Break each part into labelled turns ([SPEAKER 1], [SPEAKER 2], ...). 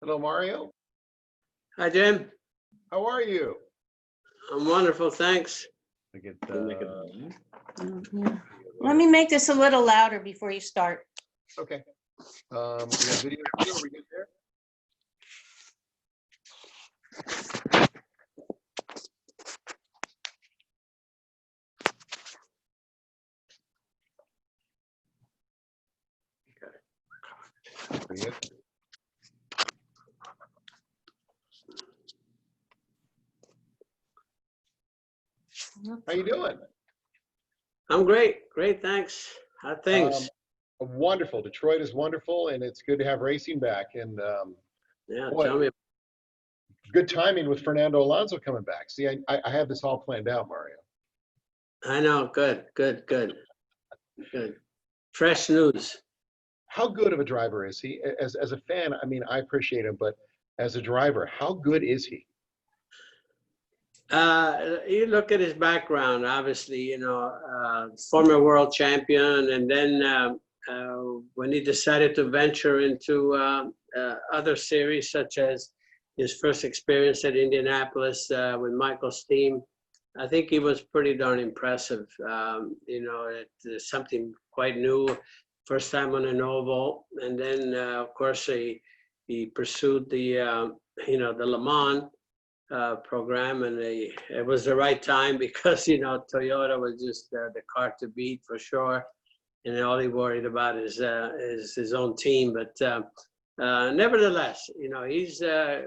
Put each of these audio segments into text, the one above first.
[SPEAKER 1] Hello, Mario.
[SPEAKER 2] Hi, Jim.
[SPEAKER 1] How are you?
[SPEAKER 2] I'm wonderful, thanks.
[SPEAKER 1] I get
[SPEAKER 2] Can make it-
[SPEAKER 3] Mhm. Let me make this a little louder before you start.
[SPEAKER 1] okay. We got video here. Are we good there? We good? How you doing?
[SPEAKER 2] I'm great, thanks. How things?
[SPEAKER 1] Wonderful. Detroit is wonderful, and it's good to have racing back. And
[SPEAKER 2] Yeah,
[SPEAKER 1] boy,
[SPEAKER 2] tell me.
[SPEAKER 1] good timing with Fernando Alonso coming back. See, I have this all planned out, Mario.
[SPEAKER 2] I know, good. Fresh news.
[SPEAKER 1] How good of a driver is he? As a fan, I mean, I appreciate him, but as a driver, how good is he?
[SPEAKER 2] You look at his background, obviously, former world champion, and then when he decided to venture into other series, such as his first experience at Indianapolis with Michael Steam, I think he was pretty darn impressive. It's something quite new, first time on an oval, and then of course he pursued the Le Mans program, and it was the right time because Toyota was just the car to beat for sure, and all he worried about is his own team. But nevertheless, he's a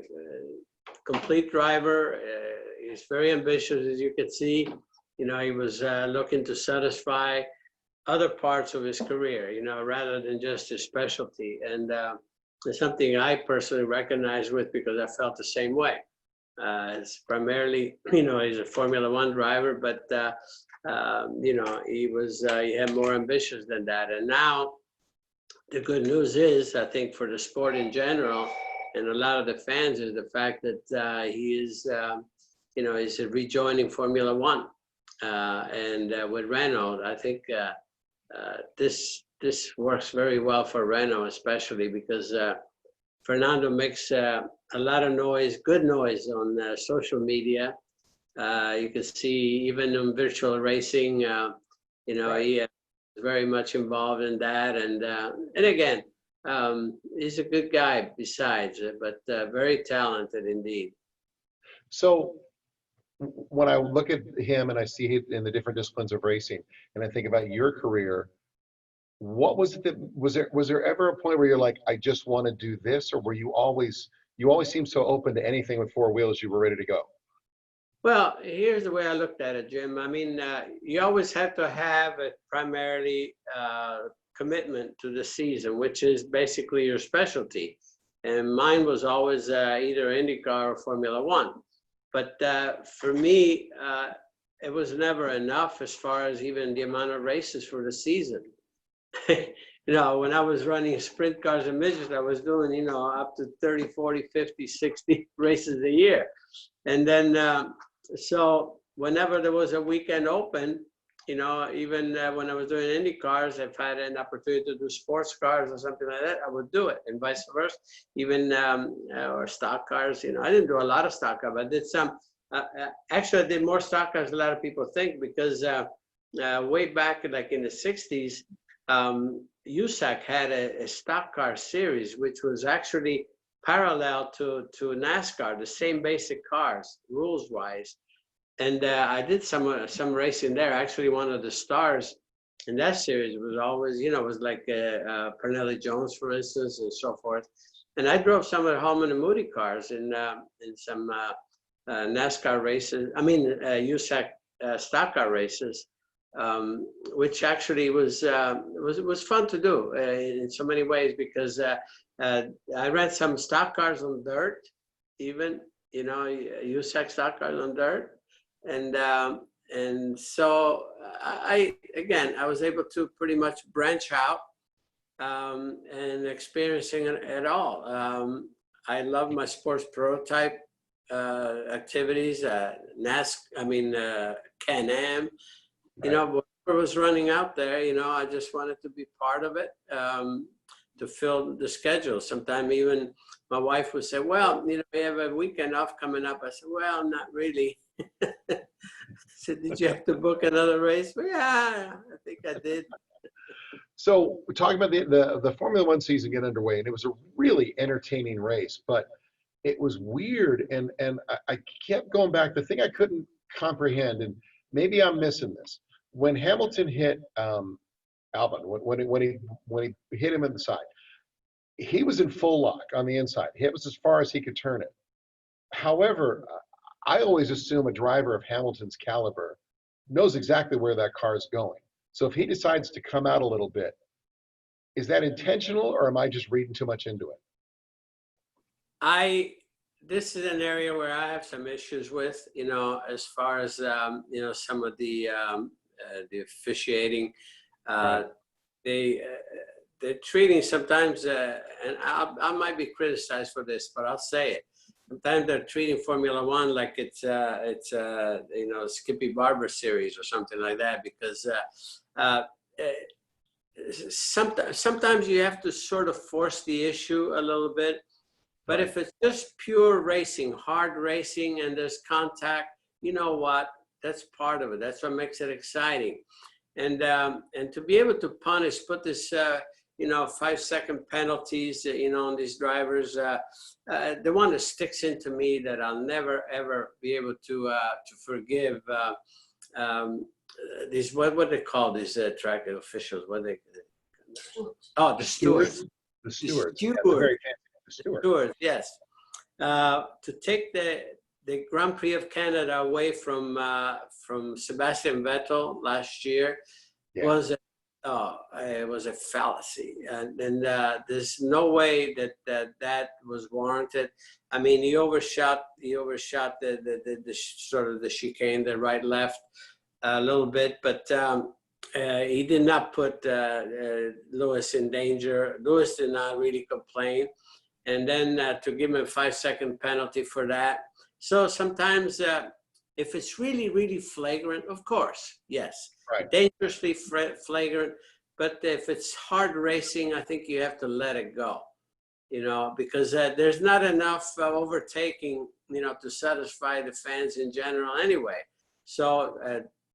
[SPEAKER 2] complete driver. He's very ambitious, as you can see. He was looking to satisfy other parts of his career, rather than just his specialty. And it's something I personally recognize with because I felt the same way. It's primarily, he's a Formula One driver, but he had more ambitions than that. And now the good news is, I think for the sport in general and a lot of the fans, is the fact that he is, he's rejoining Formula One. And with Renault, I think this works very well for Renault, especially because Fernando makes a lot of noise, good noise on social media. You can see even in virtual racing, he is very much involved in that. And again, he's a good guy besides, but very talented indeed.
[SPEAKER 1] So when I look at him and I see him in the different disciplines of racing, and I think about your career, what was it that was there ever a point where you're like, I just want to do this, or were you always seem so open to anything with four wheels, you were ready to go?
[SPEAKER 2] Well, here's the way I looked at it, Jim. I mean, you always have to have a primarily commitment to the season, which is basically your specialty. And mine was always either IndyCar or Formula One. But for me, it was never enough as far as even the amount of races for the season. When I was running sprint cars and midgets, I was doing, up to 30, 40, 50, 60 races a year. And then, so whenever there was a weekend open, even when I was doing Indy cars, if I had an opportunity to do sports cars or something like that, I would do it, and vice versa. Even or stock cars. I didn't do a lot of stock cars, but I did some. Actually, I did more stock cars than a lot of people think, because way back, like in the '60s, USAC had a stock car series, which was actually parallel to NASCAR, the same basic cars, rules-wise. And I did some racing there. Actually, one of the stars in that series was always, was like Pernelli Jones, for instance, and so forth. And I drove some of the Holman and Moody cars in some NASCAR races. I mean, USAC stock car races, which actually was fun to do in so many ways, because I ran some stock cars on dirt, even USAC stock cars on dirt, and so I was able to pretty much branch out and experiencing it all. I love my sports prototype activities, Can-Am, whatever was running out there, I just wanted to be part of it. to fill the schedule. Sometimes even my wife would say, well, you know, we have a weekend off coming up. I said, well, not really. I said, did you have to book another race? Well, yeah, I think I did.
[SPEAKER 1] So we're talking about the Formula One season get underway, and it was a really entertaining race, but it was weird, and I kept going back. The thing I couldn't comprehend, and maybe I'm missing this, when Hamilton hit Albon, when he hit him in the side, he was in full lock on the inside. It was as far as he could turn it. However, I always assume a driver of Hamilton's caliber knows exactly where that car is going. So if he decides to come out a little bit, is that intentional, or am I just reading too much into it?
[SPEAKER 2] This is an area where I have some issues with, you know, as far as, you know, some of the officiating.
[SPEAKER 1] Right.
[SPEAKER 2] They're treating sometimes, and I might be criticized for this, but I'll say it. Sometimes they're treating Formula One like it's you know, Skippy Barber series or something like that, because sometimes you have to sort of force the issue a little bit. But if it's just pure racing, hard racing, and there's contact, you know what? That's part of it. That's what makes it exciting. And to be able to punish, put this, you know, 5-second penalties, you know, on these drivers, the one that sticks into me that I'll never ever be able to forgive. These what they call these track officials? What they? Oh, the stewards.
[SPEAKER 1] The stewards.
[SPEAKER 2] The
[SPEAKER 1] Yeah,
[SPEAKER 2] stewards.
[SPEAKER 1] very fancy. The stewards.
[SPEAKER 2] Stewards, yes. To take the Grand Prix of Canada away from Sebastian Vettel last year
[SPEAKER 1] Yeah.
[SPEAKER 2] was it was a fallacy, and there's no way that was warranted. I mean, he overshot the sort of the chicane, the right left a little bit, but he did not put Lewis in danger. Lewis did not really complain. And then to give him a 5-second penalty for that. So sometimes if it's really, really flagrant, of course, yes.
[SPEAKER 1] Right.
[SPEAKER 2] Dangerously flagrant. But if it's hard racing, I think you have to let it go, you know, because there's not enough overtaking, you know, to satisfy the fans in general anyway. So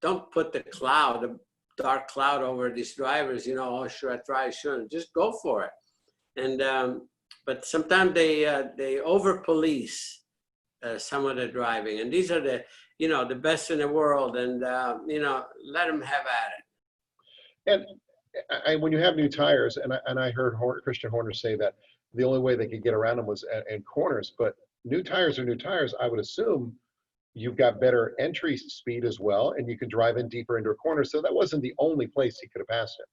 [SPEAKER 2] don't put the dark cloud over these drivers, you know, oh, should I try, shouldn't. Just go for it. And, but sometimes they over police some of the driving, and these are the, you know, the best in the world, and you know, let them have at it.
[SPEAKER 1] And when you have new tires, and I heard Christian Horner say that the only way they could get around them was in corners, but new tires are new tires. I would assume you've got better entry speed as well, and you can drive in deeper into a corner. So that wasn't the only place he could have passed it.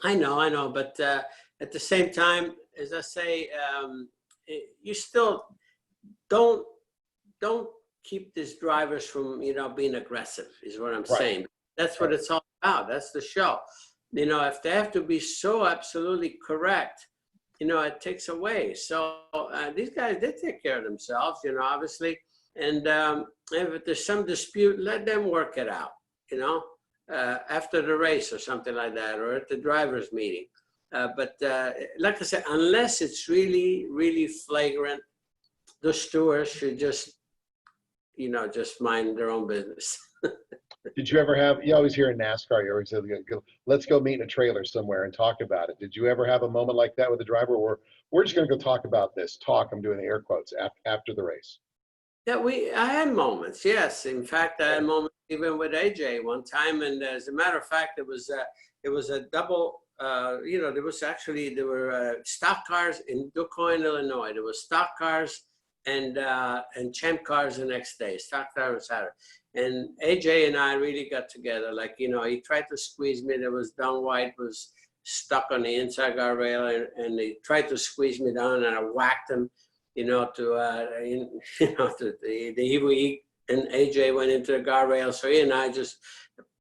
[SPEAKER 2] I know, but at the same time, as I say, you still don't keep these drivers from, you know, being aggressive, is what I'm saying. That's what it's all about. That's the show. You know, if they have to be so absolutely correct, you know, it takes away. So these guys, they take care of themselves, you know, obviously. And if there's some dispute, let them work it out, you know, after the race or something like that, or at the driver's meeting. But like I said, unless it's really, really flagrant, the stewards should just, you know, just mind their own business.
[SPEAKER 1] Did you ever have, you always hear in NASCAR, you always say, let's go meet in a trailer somewhere and talk about it. Did you ever have a moment like that with the driver where we're just going to go talk about this? I'm doing the air quotes, after the race.
[SPEAKER 2] Yeah, I had moments, yes. In fact, I had moments even with AJ one time. And as a matter of fact, it was a double, you know, there were stock cars in DuQuoin, Illinois. There was stock cars and champ cars the next day, stock cars on Saturday. And AJ and I really got together. Like, you know, he tried to squeeze me. There was Don White was stuck on the inside guardrail, and he tried to squeeze me down, and I whacked him, you know, he and AJ went into the guardrail. So he and I just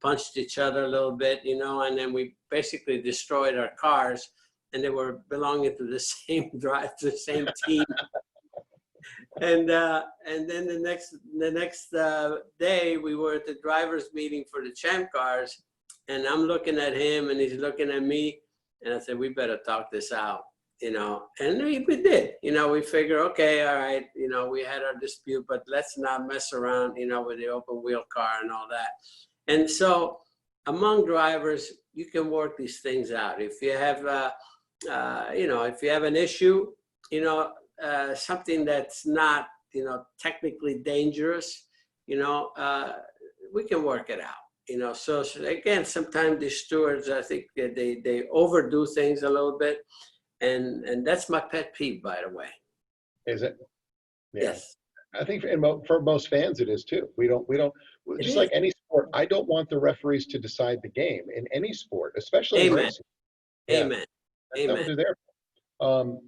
[SPEAKER 2] punched each other a little bit, you know, and then we basically destroyed our cars, and they were belonging to the same team. And then the next day we were at the drivers' meeting for the champ cars, and I'm looking at him and he's looking at me, And I said, we better talk this out, you know, and we did, you know, we figure, okay, all right, you know, we had our dispute, but let's not mess around, you know, with the open wheel car and all that. And so among drivers, you can work these things out. If you have, you know, if you have an issue, you know, something that's not, you know, technically dangerous, you know, we can work it out. You know, so again, sometimes the stewards, I think that they overdo things a little bit, and that's my pet peeve, by the way.
[SPEAKER 1] Is it? Yeah.
[SPEAKER 2] Yes,
[SPEAKER 1] I think for most fans it is too. We don't
[SPEAKER 2] it
[SPEAKER 1] just
[SPEAKER 2] is.
[SPEAKER 1] like any sport. I don't want the referees to decide the game in any sport, especially in
[SPEAKER 2] Amen.
[SPEAKER 1] racing. Yeah,
[SPEAKER 2] Amen.
[SPEAKER 1] that's not what
[SPEAKER 2] Amen.
[SPEAKER 1] they're there for.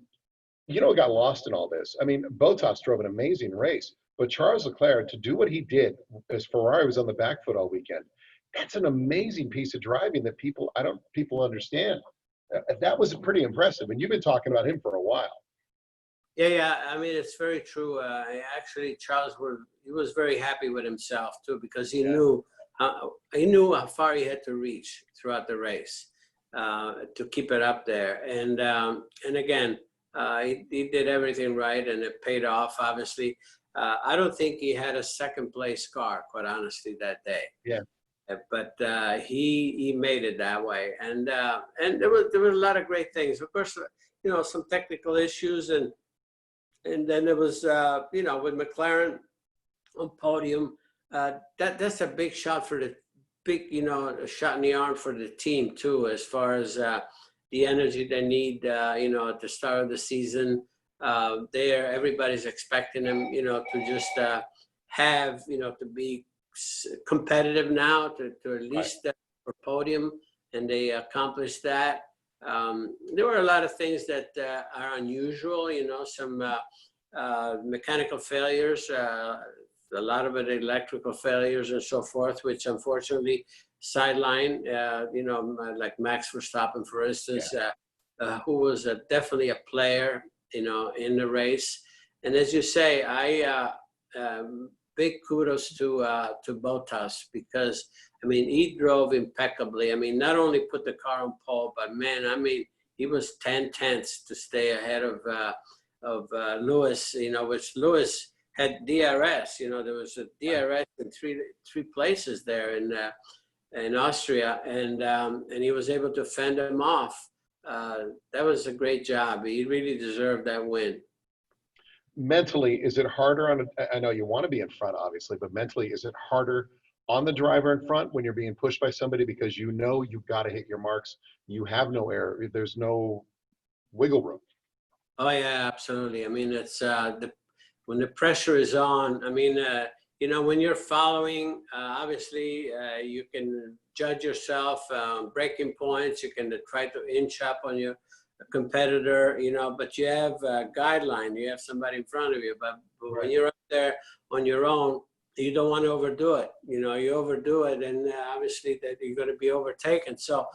[SPEAKER 1] You know what got lost in all this? I mean, Bottas drove an amazing race, but Charles Leclerc, to do what he did as Ferrari was on the back foot all weekend, that's an amazing piece of driving that people understand. That was pretty impressive, and you've been talking about him for a while.
[SPEAKER 2] Yeah, yeah. I mean, it's very true. Actually, he was very happy with himself too, because he knew how far he had to reach throughout the race to keep it up there. And again, he did everything right, and it paid off. Obviously, I don't think he had a second place car, quite honestly, that day.
[SPEAKER 1] Yeah.
[SPEAKER 2] But he made it that way, and there was a lot of great things. Of course, you know, some technical issues, and then there was you know, with McLaren on podium, that's a big shot for you know, a shot in the arm for the team too, as far as the energy they need, you know, at the start of the season. Everybody's expecting them, you know, to just have, you know, to be competitive now, to at least for podium, and they accomplished that. There were a lot of things that are unusual, you know, some mechanical failures, a lot of it electrical failures and so forth, which unfortunately sideline, you know, like Max Verstappen, for instance, who was definitely a player, you know, in the race. And as you say, big kudos to Bottas, because I mean, he drove impeccably. I mean, not only put the car on pole, but man, I mean, he was 10 tenths to stay ahead of Lewis, you know, which Lewis had DRS. You know, there was a DRS in three places there in Austria, and he was able to fend him off. That was a great job. He really deserved that win.
[SPEAKER 1] Mentally, is it harder I know you want to be in front, obviously, but mentally, is it harder on the driver in front when you're being pushed by somebody, because you know you've got to hit your marks, you have no error, there's no wiggle room?
[SPEAKER 2] Oh yeah, absolutely. I mean, it's when the pressure is on. I mean, you know, when you're following, obviously you can judge yourself, breaking points. You can try to inch up on your competitor, you know, but you have a guideline. You have somebody in front of you. But when you're up there on your own, you don't want to overdo it. You know, you overdo it, and obviously that you're going to be overtaken. So,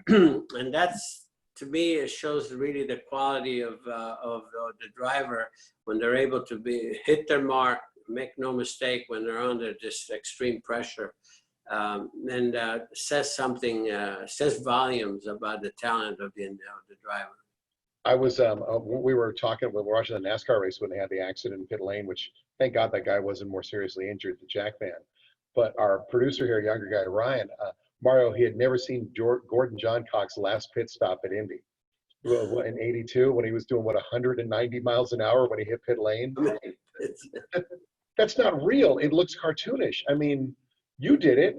[SPEAKER 2] and that's, to me, it shows really the quality of the driver when they're able to hit their mark, make no mistake when they're under this extreme pressure, and says something, says volumes about the talent of the driver.
[SPEAKER 1] I was we were watching the NASCAR race when they had the accident in pit lane, which thank God that guy wasn't more seriously injured, the Jack man. But our producer here, younger guy Ryan, Mario, he had never seen Gordon Johncock's last pit stop at Indy in '82 when he was doing 190 miles an hour when he hit pit lane. That's not real. It looks cartoonish. I mean, you did it.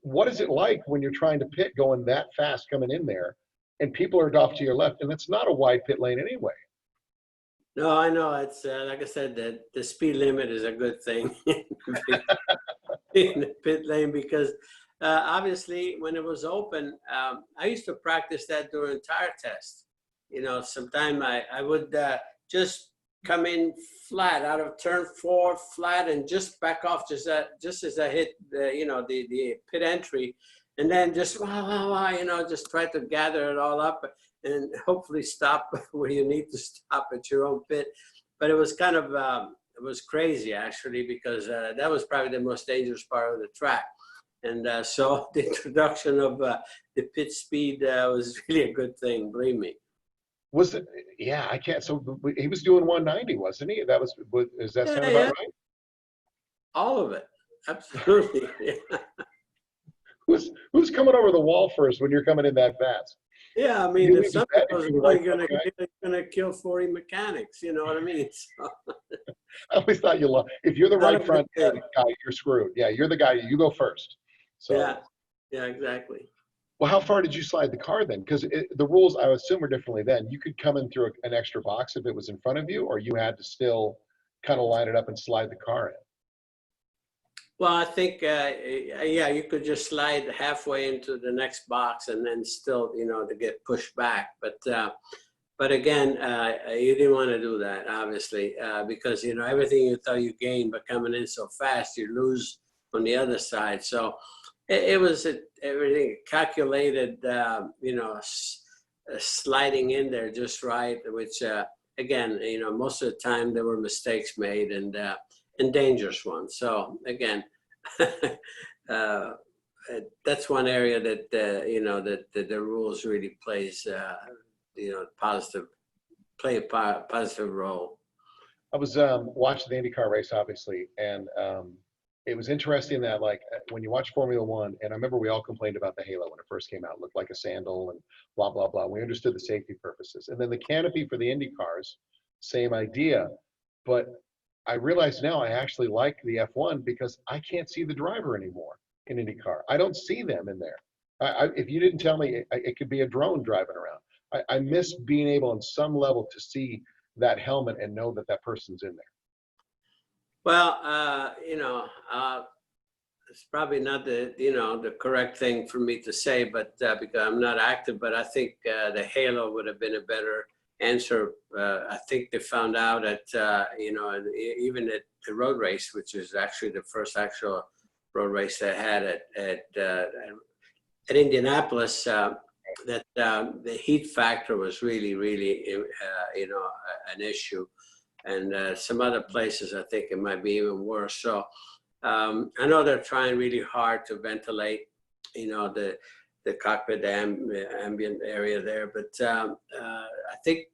[SPEAKER 1] What is it like when you're trying to pit going that fast coming in there, and people are off to your left, and it's not a wide pit lane anyway?
[SPEAKER 2] No, I know. It's like I said, the speed limit is a good thing in the pit lane, because obviously when it was open, I used to practice that during tire test. You know, sometime I would just come in flat out of turn 4 flat and just back off just as I hit the pit entry, and then just you know, just try to gather it all up and hopefully stop where you need to stop at your own pit. But it was kind of it was crazy actually, because that was probably the most dangerous part of the track. And so the introduction of the pitch speed was really a good thing, believe me.
[SPEAKER 1] Was it? Yeah, I can't. So he was doing 190, wasn't he? Does that
[SPEAKER 2] Yeah,
[SPEAKER 1] sound
[SPEAKER 2] yeah,
[SPEAKER 1] about right?
[SPEAKER 2] all of it. Absolutely. Yeah.
[SPEAKER 1] Who's coming over the wall first when you're coming in that fast?
[SPEAKER 2] Yeah, I mean,
[SPEAKER 1] You
[SPEAKER 2] if
[SPEAKER 1] leave the
[SPEAKER 2] something
[SPEAKER 1] bet if
[SPEAKER 2] goes
[SPEAKER 1] you're the
[SPEAKER 2] wrong,
[SPEAKER 1] right front guy.
[SPEAKER 2] you're gonna kill 40 mechanics. You know what I mean? So,
[SPEAKER 1] I always thought you lost. If you're the
[SPEAKER 2] not a
[SPEAKER 1] right
[SPEAKER 2] good
[SPEAKER 1] front
[SPEAKER 2] thing.
[SPEAKER 1] guy, you're screwed. Yeah, you're the guy. You go first.
[SPEAKER 2] Yeah,
[SPEAKER 1] So,
[SPEAKER 2] yeah, exactly.
[SPEAKER 1] well, how far did you slide the car then? Because the rules, I assume, were differently then. You could come in through an extra box if it was in front of you, or you had to still kind of line it up and slide the car in.
[SPEAKER 2] Well, I think, yeah, you could just slide halfway into the next box and then still, to get pushed back. But again, you didn't want to do that, obviously, because, everything you thought you gained by coming in so fast, you lose on the other side. So it was everything calculated, sliding in there just right, which, again, most of the time there were mistakes made and dangerous ones. So again, that's one area that, that the rules really plays, play a positive role.
[SPEAKER 1] I was watching the IndyCar race, obviously, and it was interesting that, like, when you watch Formula One, and I remember we all complained about the halo when it first came out, it looked like a sandal and blah, blah, blah. We understood the safety purposes. And then the canopy for the Indy cars, same idea. But I realize now I actually like the F1 because I can't see the driver anymore in IndyCar. I don't see them in there. If you didn't tell me, it could be a drone driving around. I miss being able on some level to see that helmet and know that that person's in there.
[SPEAKER 2] Well, it's probably not the correct thing for me to say, but because I'm not active, but I think the halo would have been a better answer. I think they found out at even at the road race, which is actually the first actual road race they had at Indianapolis, that the heat factor was really an issue. And some other places, I think it might be even worse. So I know they're trying really hard to ventilate, the cockpit, the ambient area there. But I think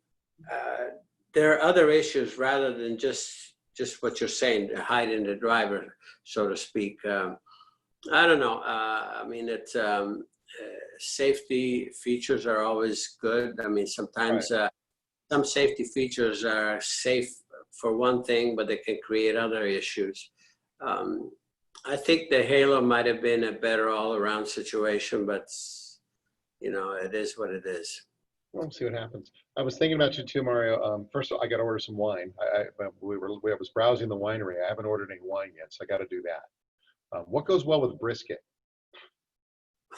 [SPEAKER 2] there are other issues rather than just what you're saying, hiding the driver, so to speak. I don't know. I mean, it's safety features are always good. I mean, sometimes some safety features are safe for one thing, but they can create other issues. I think the halo might have been a better all-around situation, but it is what it is.
[SPEAKER 1] We'll see what happens. I was thinking about you too, Mario. First of all, I got to order some wine. I was browsing the winery. I haven't ordered any wine yet, so I got to do that. What goes well with brisket?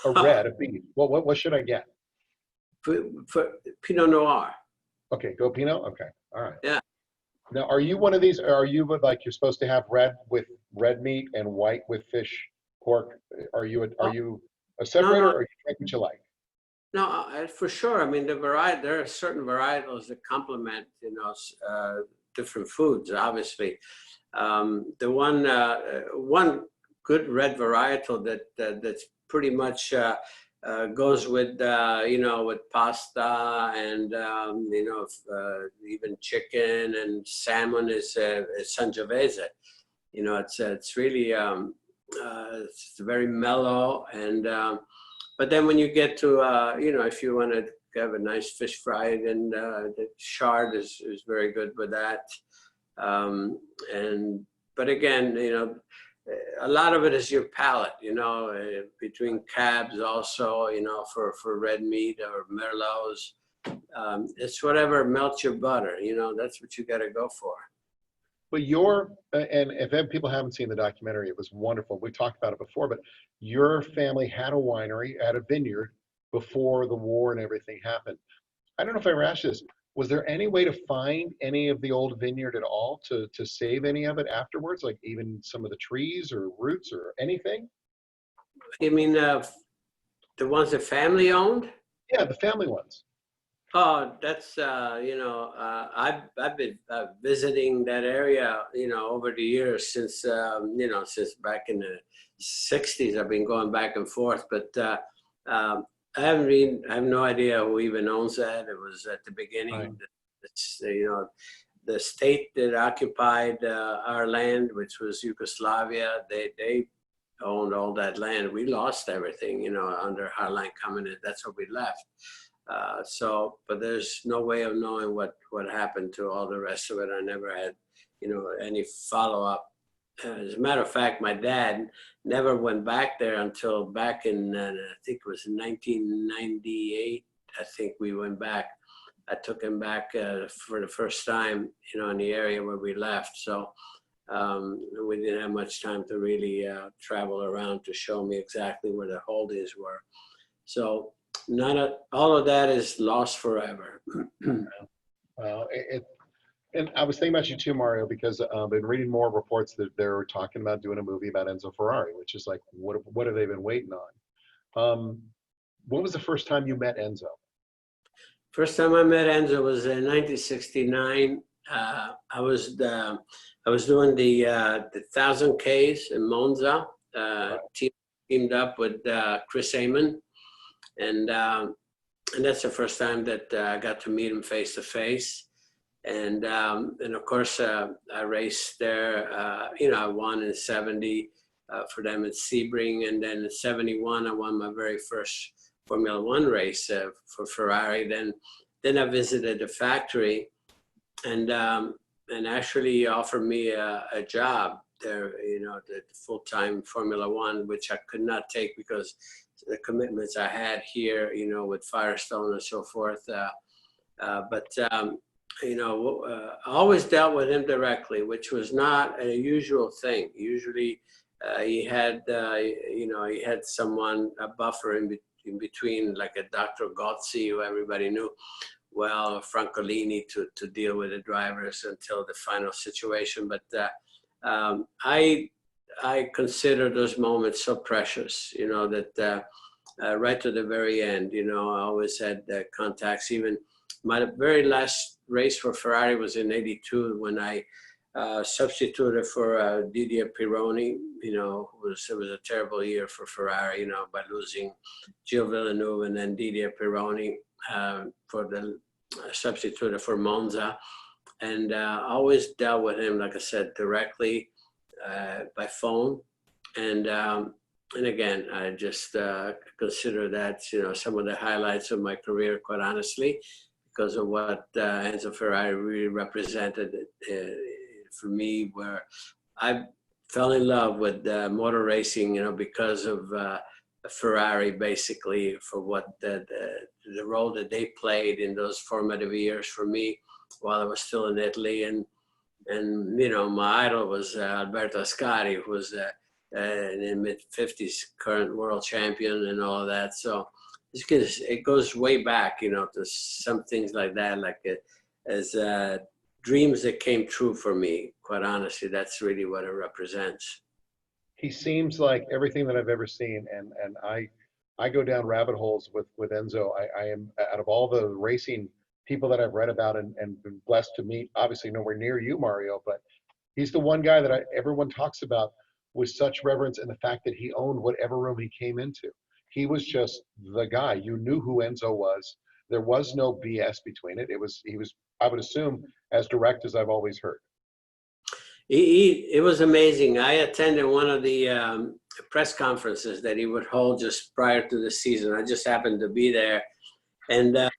[SPEAKER 1] A red, a beef. What should I get?
[SPEAKER 2] For Pinot Noir.
[SPEAKER 1] Okay, go Pinot. Okay, all right.
[SPEAKER 2] Yeah.
[SPEAKER 1] Now, are you one of these? Are you like you're supposed to have red with red meat and white with fish, pork? Are you a separator,
[SPEAKER 2] No.
[SPEAKER 1] or you drink what you like?
[SPEAKER 2] No, for sure. I mean, there are certain varietals that complement, different foods. Obviously, the one good red varietal that's pretty much goes with with pasta and even chicken and salmon is Sangiovese. It's really it's very mellow and. But then when you get to, if you want to have a nice fish fry, then the chard is very good with that. But again, a lot of it is your palate, between cabs also, for red meat or merlots. It's whatever melts your butter, that's what you got to go for.
[SPEAKER 1] But and if people haven't seen the documentary, it was wonderful. We talked about it before, but your family had a winery, had a vineyard before the war and everything happened. I don't know if I ever asked you this. Was there any way to find any of the old vineyard at all to save any of it afterwards, like even some of the trees or roots or anything?
[SPEAKER 2] You mean the ones that family owned?
[SPEAKER 1] Yeah, the family ones.
[SPEAKER 2] Oh, that's I've been visiting that area, over the years since since back in the 60s. I've been going back and forth, but I have no idea who even owns that. It was at the beginning.
[SPEAKER 1] Right.
[SPEAKER 2] It's, the state that occupied our land, which was Yugoslavia, they owned all that land. We lost everything, under Hardline Covenant. That's what we left. But there's no way of knowing what happened to all the rest of it. I never had, any follow-up. As a matter of fact, my dad never went back there until back in, I think it was in 1998. I think we went back. I took him back for the first time, in the area where we left. So we didn't have much time to really travel around to show me exactly where the holdings were. So all of that is lost forever.
[SPEAKER 1] Well, and I was thinking about you too, Mario, because I've been reading more reports that they're talking about doing a movie about Enzo Ferrari, which is like, what have they been waiting on? What was the first time you met Enzo?
[SPEAKER 2] First time I met Enzo was in 1969. I was doing the 1,000 Ks in Monza. Teamed up with Chris Amon, and that's the first time that I got to meet him face to face. And of course I raced there. I won in 70 for them at Sebring, and then in 71 I won my very first Formula One race for Ferrari. Then I visited the factory, and actually offered me a job there, the full-time Formula One, which I could not take because the commitments I had here, with Firestone and so forth. I always dealt with him directly, which was not a usual thing. Usually he had someone, a buffer in between, like a Dr. Gozzi, who everybody knew well, Francolini, to deal with the drivers until the final situation. But I consider those moments so precious, that right to the very end, I always had contacts. Even my very last race for Ferrari was in '82 when I substituted for Didier Pironi. It was a terrible year for Ferrari, by losing Gilles Villeneuve and then Didier Pironi for the substitute for Monza. And always dealt with him, like I said, directly by phone. And again, I just consider that, some of the highlights of my career, quite honestly, because of what Enzo Ferrari really represented for me, where I fell in love with motor racing, because of Ferrari, basically, for what the role that they played in those formative years for me while I was still in Italy. And my idol was Alberto Ascari, who was in the mid-50s current world champion and all of that. So it goes way back, to some things like that, like as dreams that came true for me. Quite honestly, that's really what it represents.
[SPEAKER 1] He seems like everything that I've ever seen, and I go down rabbit holes with Enzo. I am, out of all the racing people that I've read about and been blessed to meet, obviously nowhere near you, Mario, but he's the one guy that everyone talks about with such reverence, and the fact that he owned whatever room he came into. He was just the guy. You knew who Enzo was. There was no BS between it. He was, I would assume, as direct as I've always heard.
[SPEAKER 2] It was amazing. I attended one of the press conferences that he would hold just prior to the season. I just happened to be there, and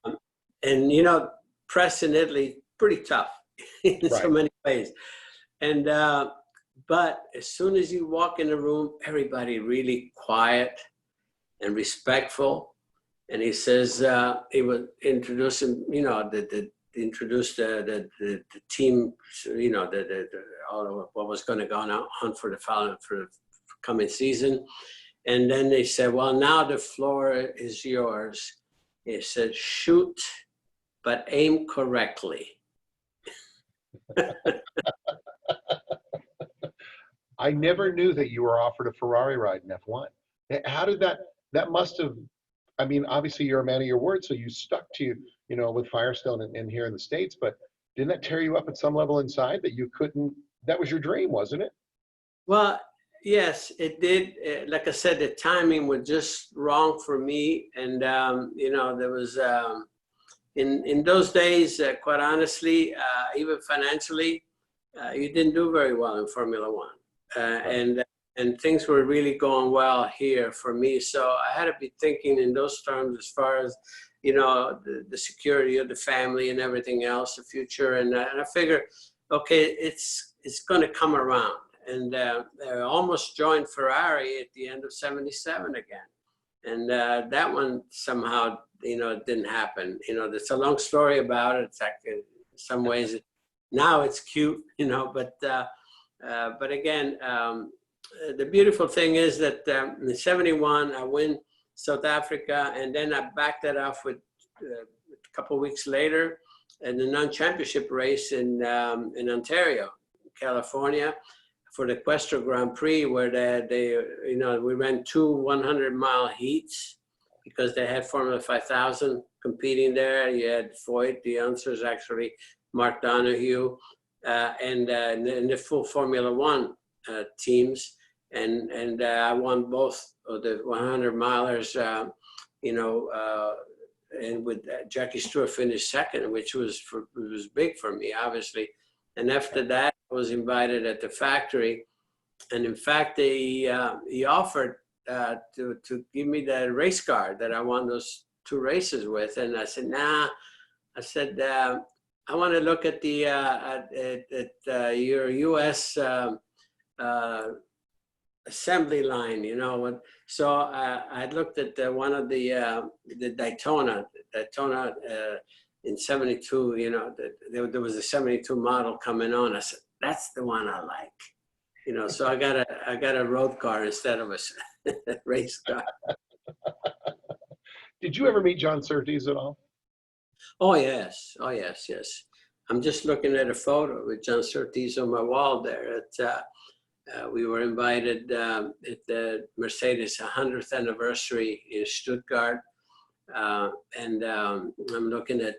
[SPEAKER 2] press in Italy, pretty tough in so many ways. And but as soon as you walk in the room, everybody really quiet and respectful. And he says he would introduce him, introduce the team, all of what was going to go on for the coming season. And then they said, well, now the floor is yours. He said, shoot, but aim correctly.
[SPEAKER 1] I never knew that you were offered a Ferrari ride in F1. How did that must have, I mean, obviously you're a man of your word, so you stuck to, with Firestone and here in the States, but didn't that tear you up at some level inside that you couldn't, that was your dream, wasn't it?
[SPEAKER 2] Well, Yes, it did. Like I said, the timing was just wrong for me. And, you know, there was, in those days, quite honestly, even financially, you didn't do very well in Formula One. And things were really going well here for me. So I had to be thinking in those terms as far as, you know, the security of the family and everything else, the future. And I figured, okay, it's going to come around. And I almost joined Ferrari at the end of '77 again. And that one somehow, you know, it didn't happen. You know, there's a long story about it. It's like in some ways, now it's cute, you know, but again, the beautiful thing is that in '71, I win South Africa, and then I backed that off with a couple of weeks later in the non-championship race in Ontario, California, for the Questor Grand Prix, where they, you know, we ran 2 100-mile heats because they had Formula 5000 competing there. You had Foyt, the answers actually, Mark Donoghue, and the full Formula One teams. And I won both of the 100-milers, you know, and with Jackie Stewart finished second, which was big for me, obviously. And after that, I was invited at the factory, and in fact, he offered to give me the race car that I won those 2 races with, and I said, nah. I said, I want to look at the your U.S. Assembly line, you know. So I looked at one of the Daytona in '72, you know, there was a '72 model coming on. I said, that's the one I like, you know. So I got a road car instead of a race car.
[SPEAKER 1] Did you ever meet John Surtees at all?
[SPEAKER 2] Oh yes, yes. I'm just looking at a photo with John Surtees on my wall there. We were invited at the Mercedes 100th anniversary in Stuttgart. And I'm looking at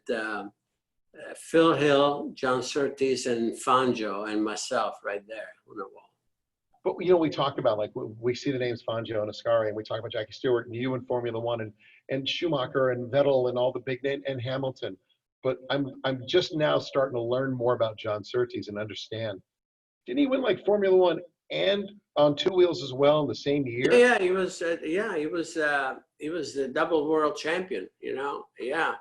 [SPEAKER 2] Phil Hill, John Surtees, and Fangio, and myself right there on the wall.
[SPEAKER 1] But, you know, we talk about, like, we see the names Fangio and Ascari, and we talk about Jackie Stewart and you in Formula One, and Schumacher and Vettel and all the big names, and Hamilton. But I'm just now starting to learn more about John Surtees and understand. Didn't he win like Formula One and on 2 wheels as well in the same year?
[SPEAKER 2] Yeah, he was. He was the double world champion. You know, yeah,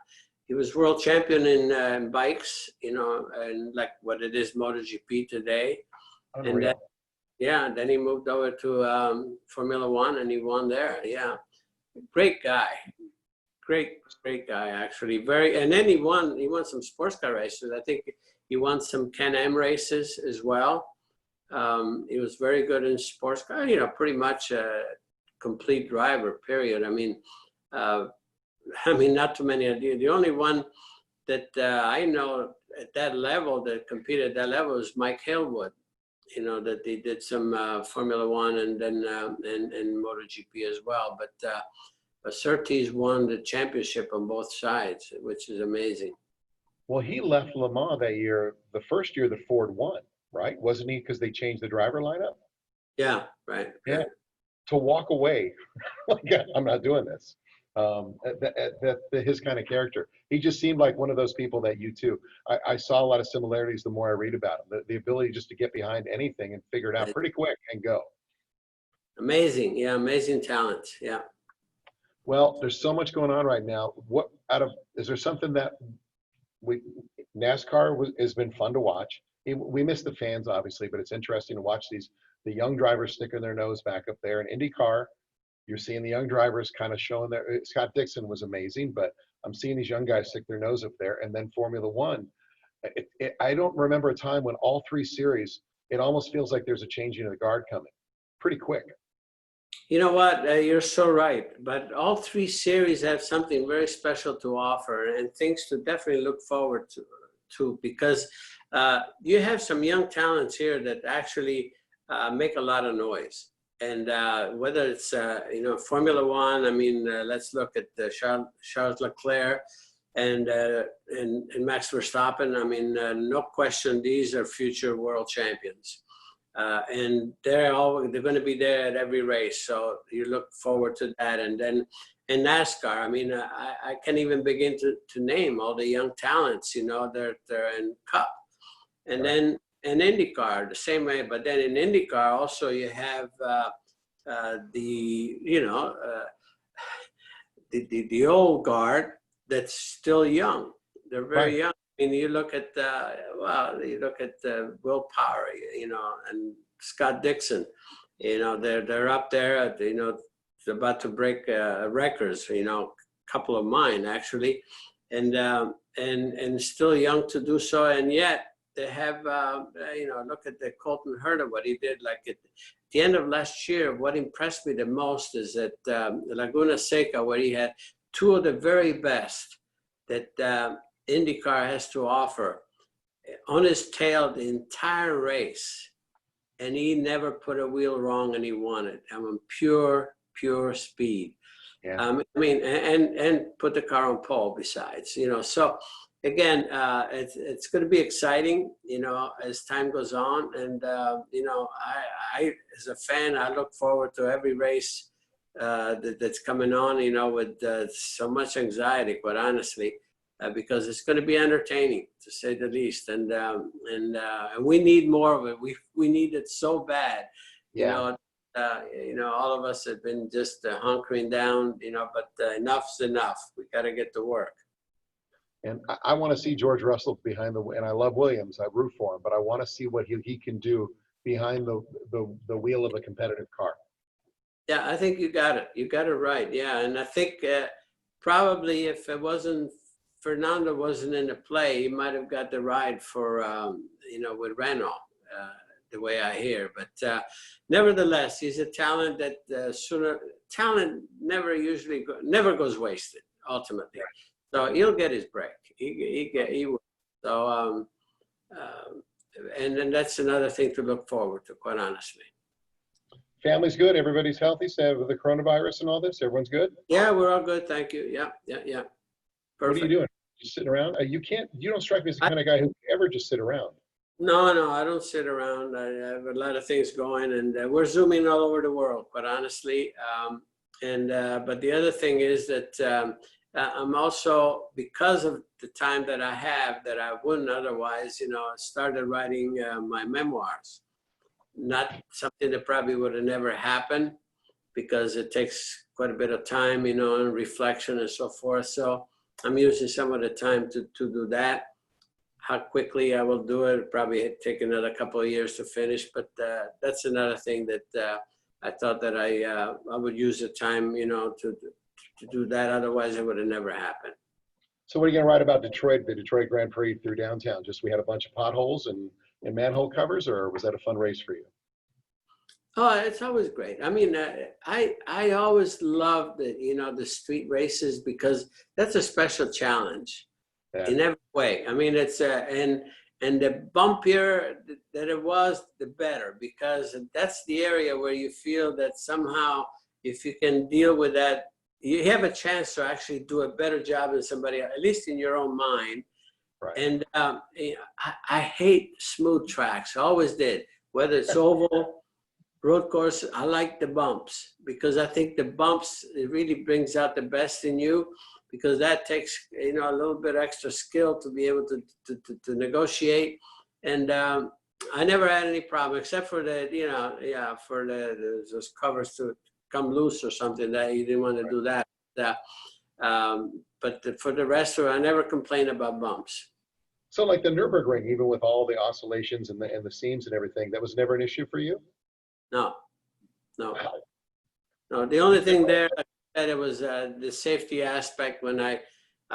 [SPEAKER 2] he was world champion in bikes. You know, and like what it is MotoGP today.
[SPEAKER 1] Unreal.
[SPEAKER 2] And then, yeah, then he moved over to Formula One and he won there. Yeah, great guy, great guy actually. And then he won some sports car races. I think he won some Can-Am races as well. He was very good in sports car, you know, pretty much a complete driver, period. I mean, not too many. The only one that I know at that level that competed at that level was Mike Hillwood, you know, that they did some Formula One and then and MotoGP as well. But Surtees won the championship on both sides, which is amazing.
[SPEAKER 1] Well, he left Le Mans that year, the first year that Ford won, right? Wasn't he? Because they changed the driver lineup?
[SPEAKER 2] Yeah, right.
[SPEAKER 1] Yeah. To walk away, like, I'm not doing this. His kind of character. He just seemed like one of those people that you too. I saw a lot of similarities the more I read about him. The ability just to get behind anything and figure it out pretty quick and go.
[SPEAKER 2] Amazing. Yeah, amazing talent. Yeah.
[SPEAKER 1] Well, there's so much going on right now. Is there something that NASCAR has been fun to watch? We miss the fans, obviously, but it's interesting to watch the young drivers sticking their nose back up there. In IndyCar, you're seeing the young drivers kind of showing Scott Dixon was amazing, but I'm seeing these young guys stick their nose up there. And then Formula One, I don't remember a time when all 3 series, it almost feels like there's a changing of the guard coming pretty quick.
[SPEAKER 2] You know what? You're so right. But all 3 series have something very special to offer and things to definitely look forward to because you have some young talents here that actually make a lot of noise. And whether it's, you know, Formula One, I mean, let's look at Charles Leclerc and Max Verstappen. I mean, no question, these are future world champions. And they're going to be there at every race. So you look forward to that. And then in NASCAR, I mean, I can't even begin to name all the young talents, you know, they're in Cup. And then in IndyCar, the same way. But then in IndyCar also you have the old guard that's still young. They're very young. I mean, you look at Will Power, you know, and Scott Dixon, you know, they're up there at, you know, about to break records, you know, a couple of mine actually, and still young to do so, and yet they have, you know, look at the Colton Herta, what he did, like at the end of last year. What impressed me the most is at Laguna Seca, where he had two of the very best that IndyCar has to offer on his tail the entire race, and he never put a wheel wrong, and he won it. I mean, pure speed.
[SPEAKER 1] Yeah.
[SPEAKER 2] I mean, and put the car on pole besides, you know. So again, it's going to be exciting, you know, as time goes on. And you know, I as a fan, I look forward to every race that's coming on, you know, with so much anxiety, quite honestly, because it's going to be entertaining, to say the least. And we need more of it. We need it so bad, you know. You know, all of us have been just hunkering down, you know, but enough's enough. We got to get to work.
[SPEAKER 1] And I want to see George Russell behind the, and I love Williams, I root for him, but I want to see what he can do behind the wheel of a competitive car.
[SPEAKER 2] Yeah, I think you got it. You got it right. Yeah, and I think probably if it wasn't, Fernando wasn't in the play, he might have got the ride for, you know, with Renault. The way I hear, but nevertheless, he's a talent that talent never goes wasted ultimately. So he'll get his break. He will. So and then that's another thing to look forward to, quite honestly.
[SPEAKER 1] Family's good. Everybody's healthy. So with the coronavirus and all this, everyone's good.
[SPEAKER 2] Yeah, we're all good. Thank you. Yeah. Perfect.
[SPEAKER 1] What are you doing? Just sitting around? You don't strike me as the kind of guy who ever just sit around.
[SPEAKER 2] No, I don't sit around. I have a lot of things going, and we're zooming all over the world, quite honestly. But the other thing is that I'm also, because of the time that I have that I wouldn't otherwise, you know, started writing my memoirs. Not something that probably would have never happened, because it takes quite a bit of time, you know, and reflection and so forth. So I'm using some of the time to do that. How quickly I will do it, probably take another couple of years to finish, but that's another thing that I thought that I would use the time, you know, to do that. Otherwise, it would have never happened.
[SPEAKER 1] So what are you going to write about Detroit, the Detroit Grand Prix through downtown? Just we had a bunch of potholes and manhole covers, or was that a fun race for you?
[SPEAKER 2] Oh, it's always great. I mean, I always loved the, you know, the street races, because that's a special challenge. Yeah. In every way. I mean, it's and the bumpier that it was, the better, because that's the area where you feel that somehow, if you can deal with that, you have a chance to actually do a better job than somebody, at least in your own mind. Right. And I hate smooth tracks. I always did. Whether it's oval, road course, I like the bumps, because I think the bumps, it really brings out the best in you. Because that takes, you know, a little bit extra skill to be able to negotiate. And I never had any problem, except for the, you know, yeah, for those covers to come loose or something, that you didn't want to do that. But for the rest of it, I never complain about bumps.
[SPEAKER 1] So like the Nürburgring, even with all the oscillations and the seams and everything, that was never an issue for you?
[SPEAKER 2] No. The only thing there, that it was the safety aspect. When I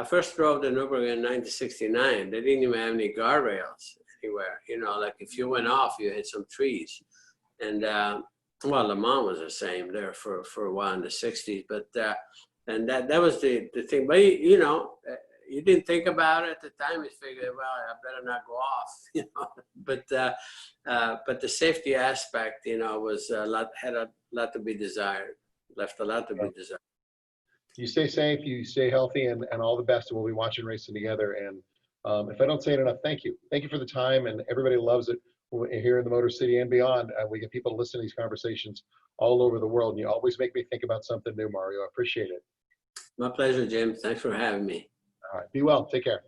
[SPEAKER 2] first drove the Nürburgring in 1969, they didn't even have any guardrails anywhere. You know, like if you went off, you hit some trees. And well, Le Mans was the same there for a while in the 60s. But and that was the thing. But you know, you didn't think about it at the time. You figured, well, I better not go off. You know, but the safety aspect, you know, was had a lot to be desired. Left a lot to be desired.
[SPEAKER 1] You stay safe, you stay healthy, and all the best. And we'll be watching racing together. And if I don't say it enough, thank you. Thank you for the time. And everybody loves it here in the Motor City and beyond. We get people to listen to these conversations all over the world, and you always make me think about something new, Mario. I appreciate it.
[SPEAKER 2] My pleasure, Jim. Thanks for having me.
[SPEAKER 1] All right, be well. Take care.